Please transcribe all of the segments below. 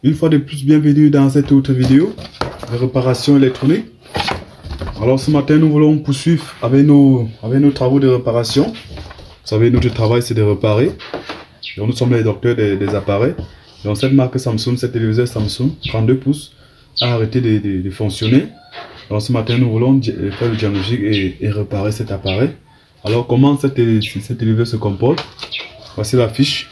Une fois de plus, bienvenue dans cette autre vidéo de réparation électronique. Alors ce matin, nous voulons poursuivre avec nos travaux de réparation. Vous savez, notre travail c'est de réparer. Donc, nous sommes les docteurs des appareils. Donc cette marque Samsung, cet téléviseur Samsung 32 pouces a arrêté de fonctionner. Donc ce matin, nous voulons faire le diagnostic et réparer cet appareil. Alors comment cet téléviseur se comporte? Voici la fiche.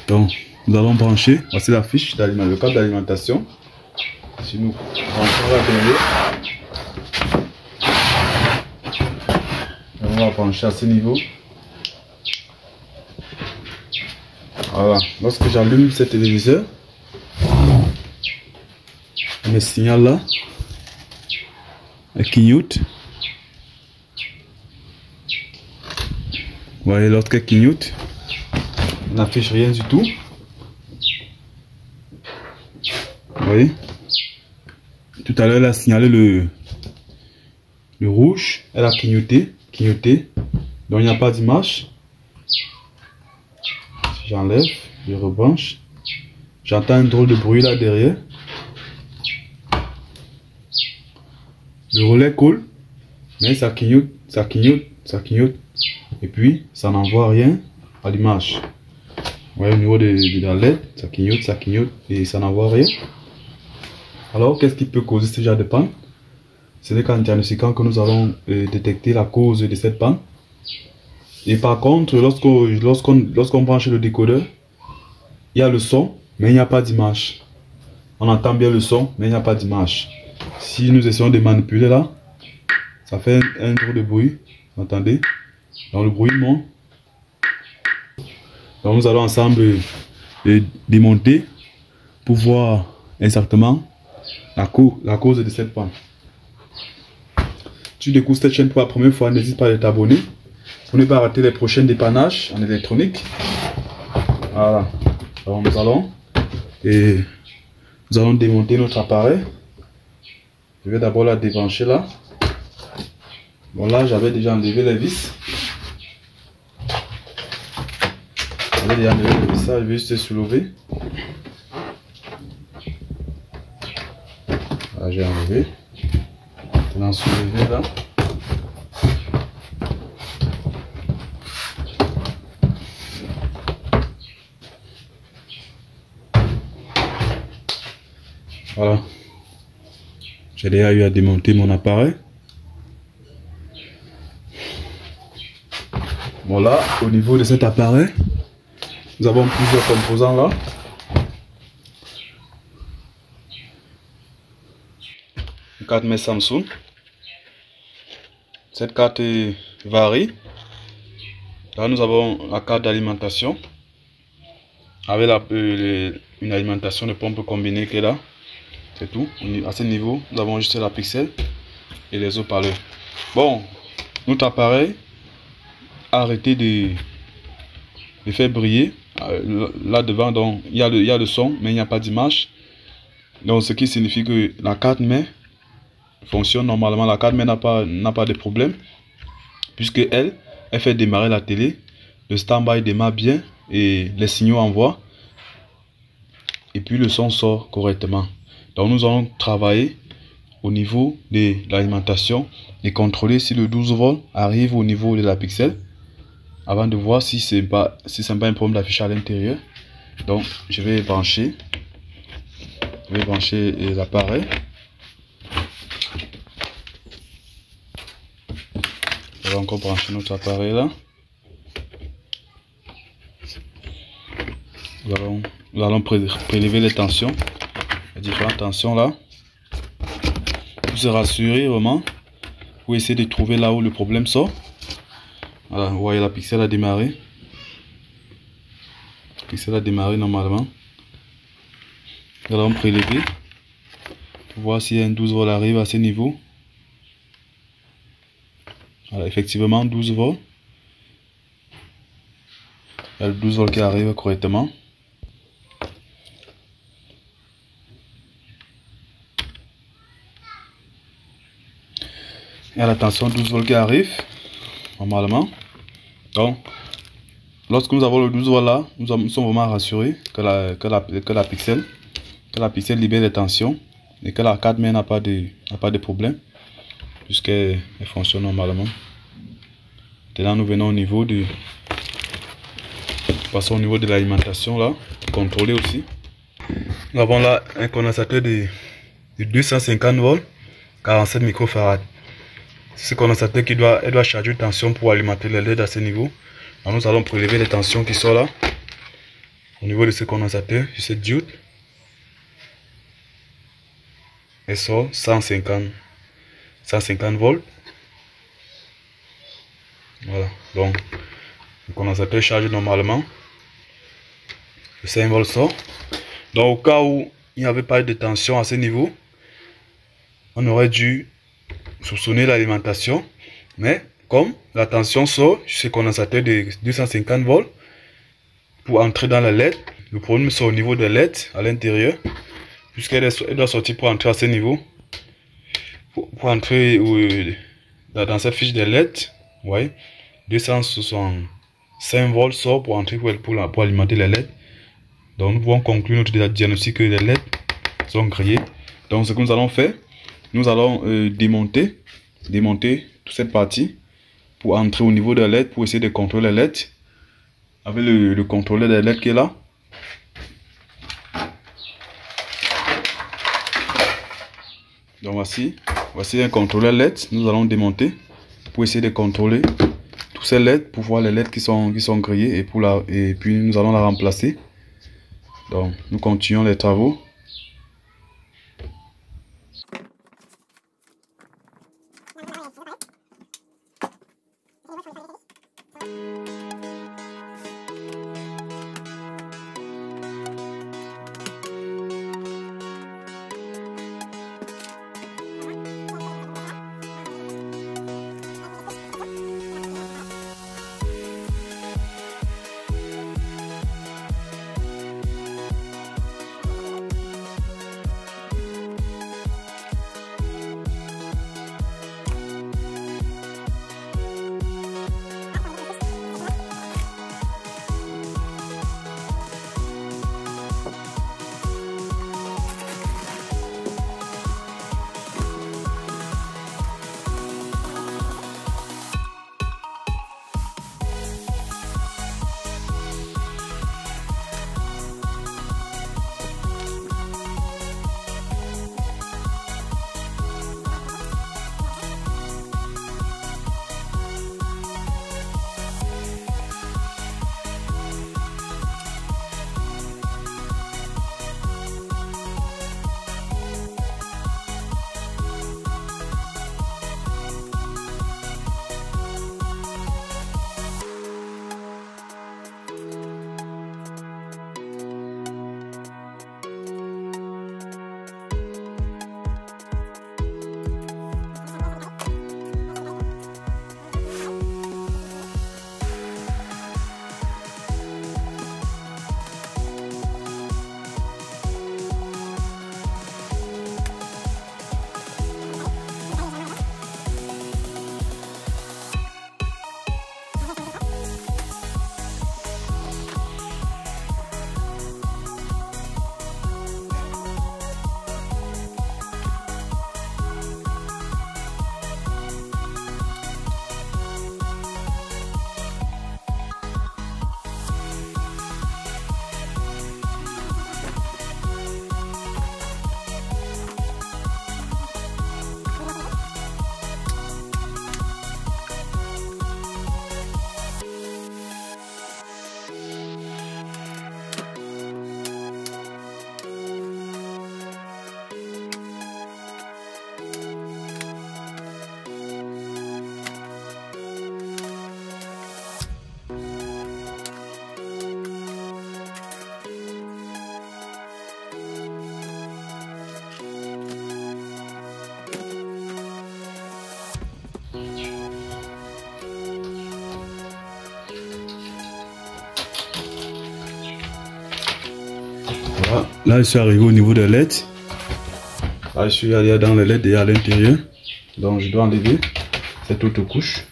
Donc nous allons brancher. Voici la fiche, le câble d'alimentation. Si nous branchons la télé, on va brancher à ce niveau. Voilà. Lorsque j'allume ce téléviseur, il me signale là. Il clignote. Vous voyez, lorsqu'il clignote, il n'affiche rien du tout. Vous voyez, tout à l'heure, elle a signalé le rouge. Elle a clignoté. Donc il n'y a pas d'image. J'enlève, je rebranche. J'entends un drôle de bruit là derrière. Le relais coule, mais ça clignote. Et puis, ça n'envoie rien à l'image. Vous voyez, au niveau de la LED, ça clignote et ça n'envoie rien. Alors, qu'est-ce qui peut causer ce genre de panne? C'est qu'en diagnostiquant que nous allons détecter la cause de cette panne. Et par contre, lorsqu'on branche le décodeur, il y a le son, mais il n'y a pas d'image. On entend bien le son, mais il n'y a pas d'image. Si nous essayons de manipuler là, ça fait un drôle de bruit. Vous entendez? Donc le bruit monte. Donc nous allons ensemble démonter pour voir exactement la cause de cette panne. Si tu découvres cette chaîne pour la première fois, n'hésite pas à t'abonner pour ne pas rater les prochains dépannages en électronique. Voilà. Alors nous allons démonter notre appareil. Je vais d'abord la débrancher là. Bon là j'avais déjà enlevé les vis. J'avais déjà enlevé les vis, ça je vais juste soulever. Voilà, j'ai enlevé. Maintenant soulever là. Voilà. J'ai déjà eu à démonter mon appareil. Bon là, au niveau de cet appareil, nous avons plusieurs composants là. Une carte mère Samsung. Cette carte varie. Là nous avons la carte d'alimentation. Avec une alimentation de pompe combinée qui est là. C'est tout. À ce niveau, nous avons juste la pixel et les haut-parleurs. Bon, notre appareil a arrêté de faire briller. Là devant, donc il y a le son, mais il n'y a pas d'image. Donc ce qui signifie que la carte mère fonctionne normalement. La carte mère n'a pas de problème, puisque elle fait démarrer la télé. Le stand-by démarre bien et les signaux envoient. Et puis le son sort correctement. Donc nous allons travailler au niveau de l'alimentation et contrôler si le 12 volts arrive au niveau de la pixel avant de voir si c'est pas un problème d'affichage à l'intérieur. Donc je vais brancher l'appareil. On va encore brancher notre appareil là. Nous allons prélever les tensions. Les différentes tensions là, pour se rassurer vraiment, pour essayer de trouver là où le problème sort. Voilà, vous voyez la pixel a démarré. La pixel a démarré normalement. Nous allons prélever pour voir si un 12 volts arrive à ce niveau. Voilà, effectivement 12 volts. Il y a le 12 volts qui arrive correctement. Il y a la tension 12 volts qui arrive normalement. Donc lorsque nous avons le 12 volts là, nous sommes vraiment rassurés que la que la pixelle libère les tensions et que la carte mère n'a pas de problème puisqu'elle fonctionne normalement. Maintenant nous venons au niveau de passons au niveau de l'alimentation là, contrôler aussi. Nous avons là un condensateur de 250 volts, 47 microfarads. Ce condensateur qui doit charger une tension pour alimenter les LED à ce niveau. Alors nous allons prélever les tensions qui sont là au niveau de ce condensateur, sur cette diode. Elle sort 150 volts. Voilà, donc le condensateur charge normalement. Le 5 volts sort. Donc au cas où il n'y avait pas de tension à ce niveau, on aurait dû soupçonner l'alimentation. Mais comme la tension sort sur ce condensateur de 250 volts pour entrer dans la LED, le problème c'est au niveau de LED à l'intérieur, puisqu'elle doit sortir pour entrer à ce niveau, pour entrer dans cette fiche de LED. Vous voyez, 265 volts sort pour entrer pour alimenter les LED. Donc nous pouvons conclure notre diagnostic que les LED sont grillés. Donc ce que nous allons faire, nous allons démonter toute cette partie pour entrer au niveau de la LED, pour essayer de contrôler les LED avec le contrôleur des LED qui est là. Donc voici un contrôleur LED. Nous allons démonter pour essayer de contrôler tous ces LED, pour voir les LED qui sont grillés et puis nous allons la remplacer. Donc nous continuons les travaux. Voilà. Là, je suis arrivé au niveau de LED. Là, je suis allé dans le LED et à l'intérieur. Donc, je dois enlever cette autre couche.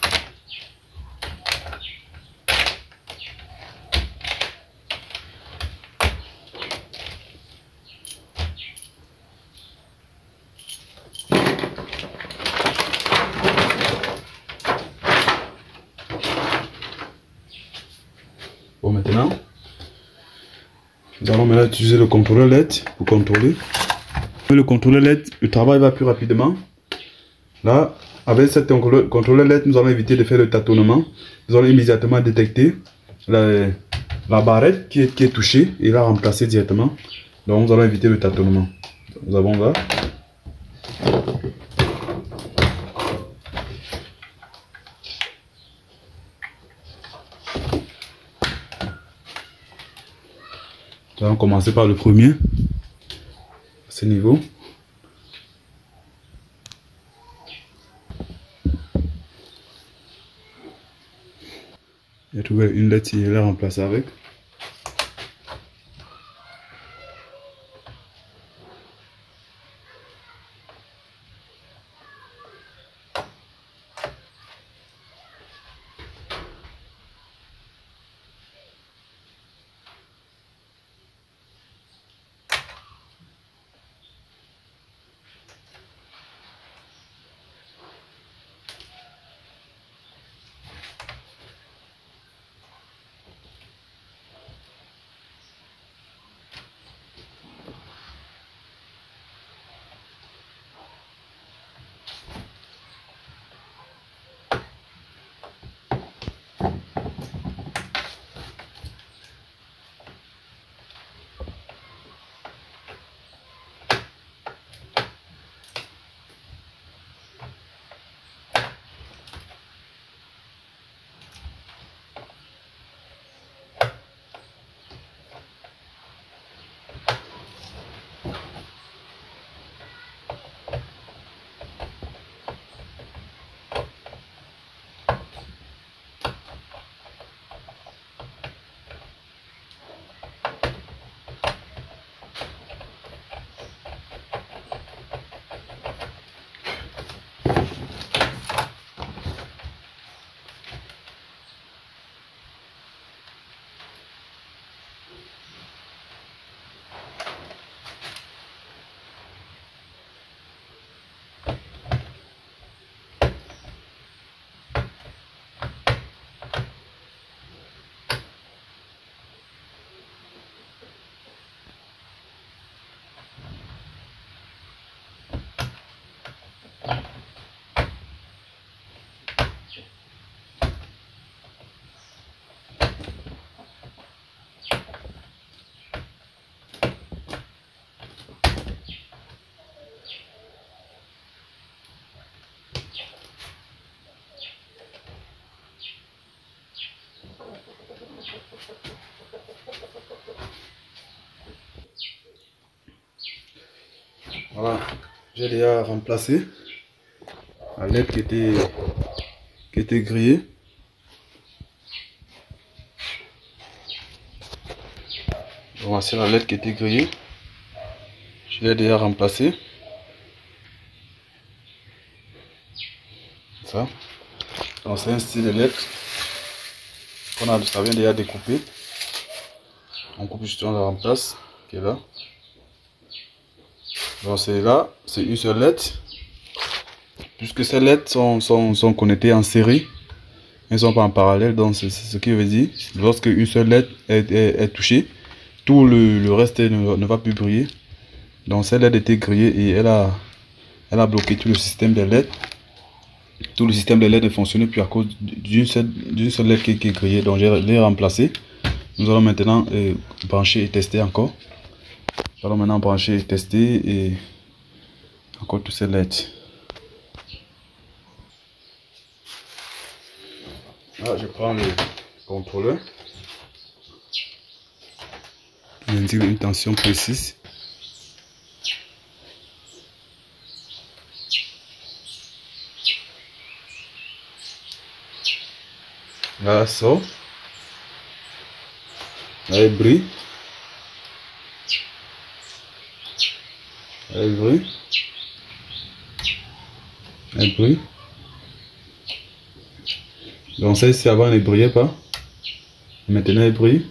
Nous allons maintenant utiliser le contrôleur LED pour contrôler. Le contrôleur LED, le travail va plus rapidement. Là, avec cet contrôleur LED, nous allons éviter de faire le tâtonnement. Nous allons immédiatement détecter la barrette qui est touchée et la remplacer directement. Donc nous allons éviter le tâtonnement. Nous avons là. Nous allons commencer par le premier. À ce niveau. J'ai trouvé une lettre qui est là remplacée avec. Voilà, j'ai déjà remplacé la lettre qui était grillée. Voici la lettre qui était grillée. Je l'ai déjà remplacée. Ça. Donc c'est un style de lettre qu'on a, ça vient déjà découpé. On coupe juste, on la remplace, qui est là. Donc c'est là, c'est une seule lettre. Puisque ces lettres sont connectées en série, elles ne sont pas en parallèle, donc c'est ce qui veut dire, lorsque une seule lettre est touchée, tout le reste ne va plus briller. Donc cette lettre était grillée et elle a bloqué tout le système des lettres. Tout le système des lettres ne fonctionnait plus à cause d'une seule lettre qui est grillée, donc je l'ai remplacée. Nous allons maintenant brancher et tester encore. Nous allons maintenant brancher et tester et encore toutes ces lettres. Là, je prends le contrôleur. J'indique une tension précise. Là, ça sort. Là, elle brille. Elle brille. Elle brille. Donc celle-ci avant elle ne brillait pas. Maintenant elle brille.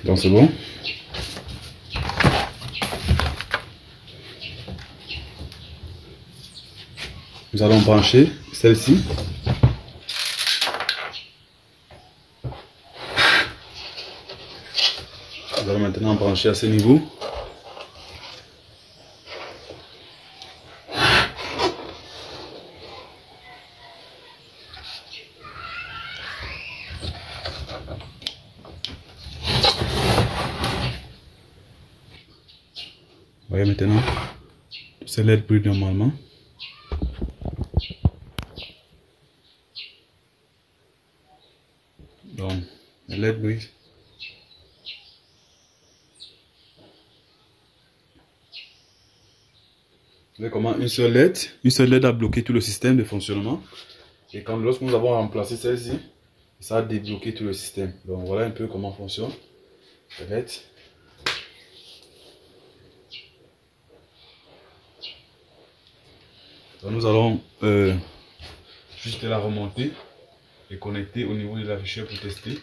Donc c'est bon. Nous allons brancher celle-ci. maintenant brancher à ce niveau. Vous voyez maintenant, c'est LED brille normalement. Donc, le LED brille. Vous voyez comment une seule LED a bloqué tout le système de fonctionnement. Et quand lorsque nous avons remplacé celle-ci, ça a débloqué tout le système. Donc voilà un peu comment fonctionne le LED. Donc nous allons juste la remonter et connecter au niveau de l'afficheur pour tester.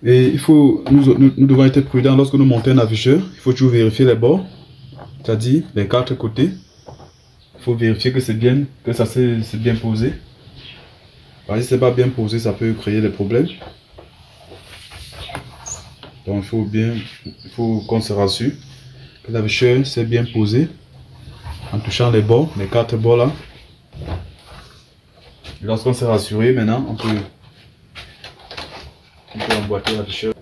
Et il faut, nous devons être prudents lorsque nous montons un afficheur. Il faut toujours vérifier les bords, c'est-à-dire les quatre côtés. Il faut vérifier que c'est bien, que ça c'est bien posé. Parce que si c'est pas bien posé, ça peut créer des problèmes. Donc il faut qu'on se rassure que l'afficheur s'est bien posé en touchant les bords, les quatre bords là. Et lorsqu'on s'est rassuré, maintenant on peut emboîter l'afficheur.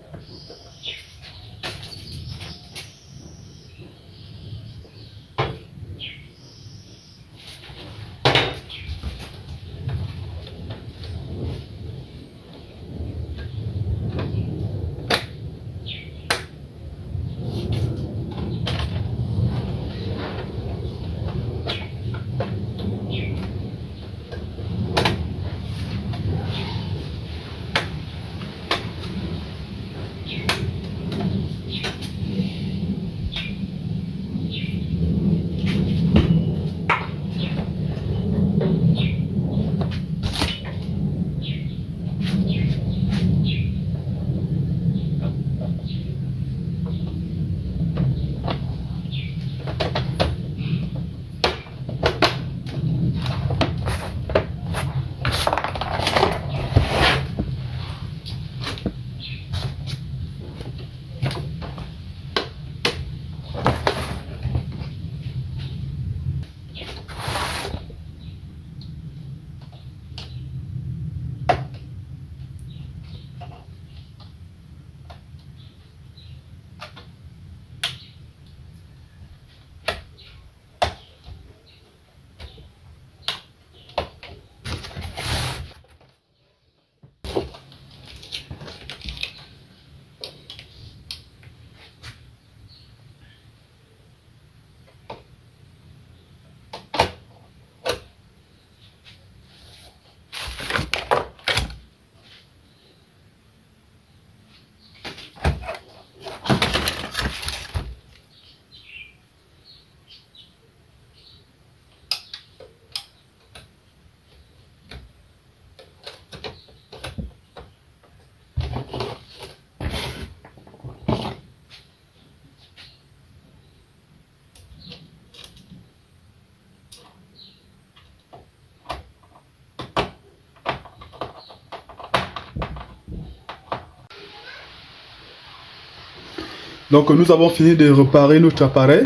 Donc nous avons fini de réparer notre appareil.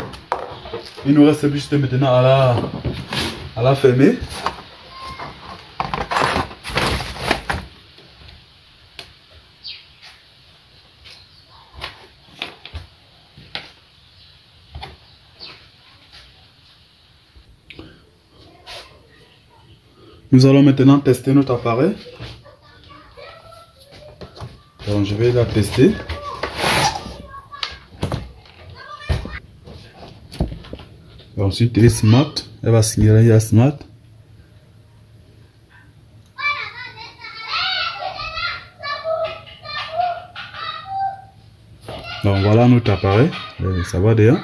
Il nous reste juste maintenant à la fermer. Nous allons maintenant tester notre appareil. Donc je vais la tester. Ensuite elle est smart. Elle va signaler à smart. Donc voilà notre appareil. Ça va déjà.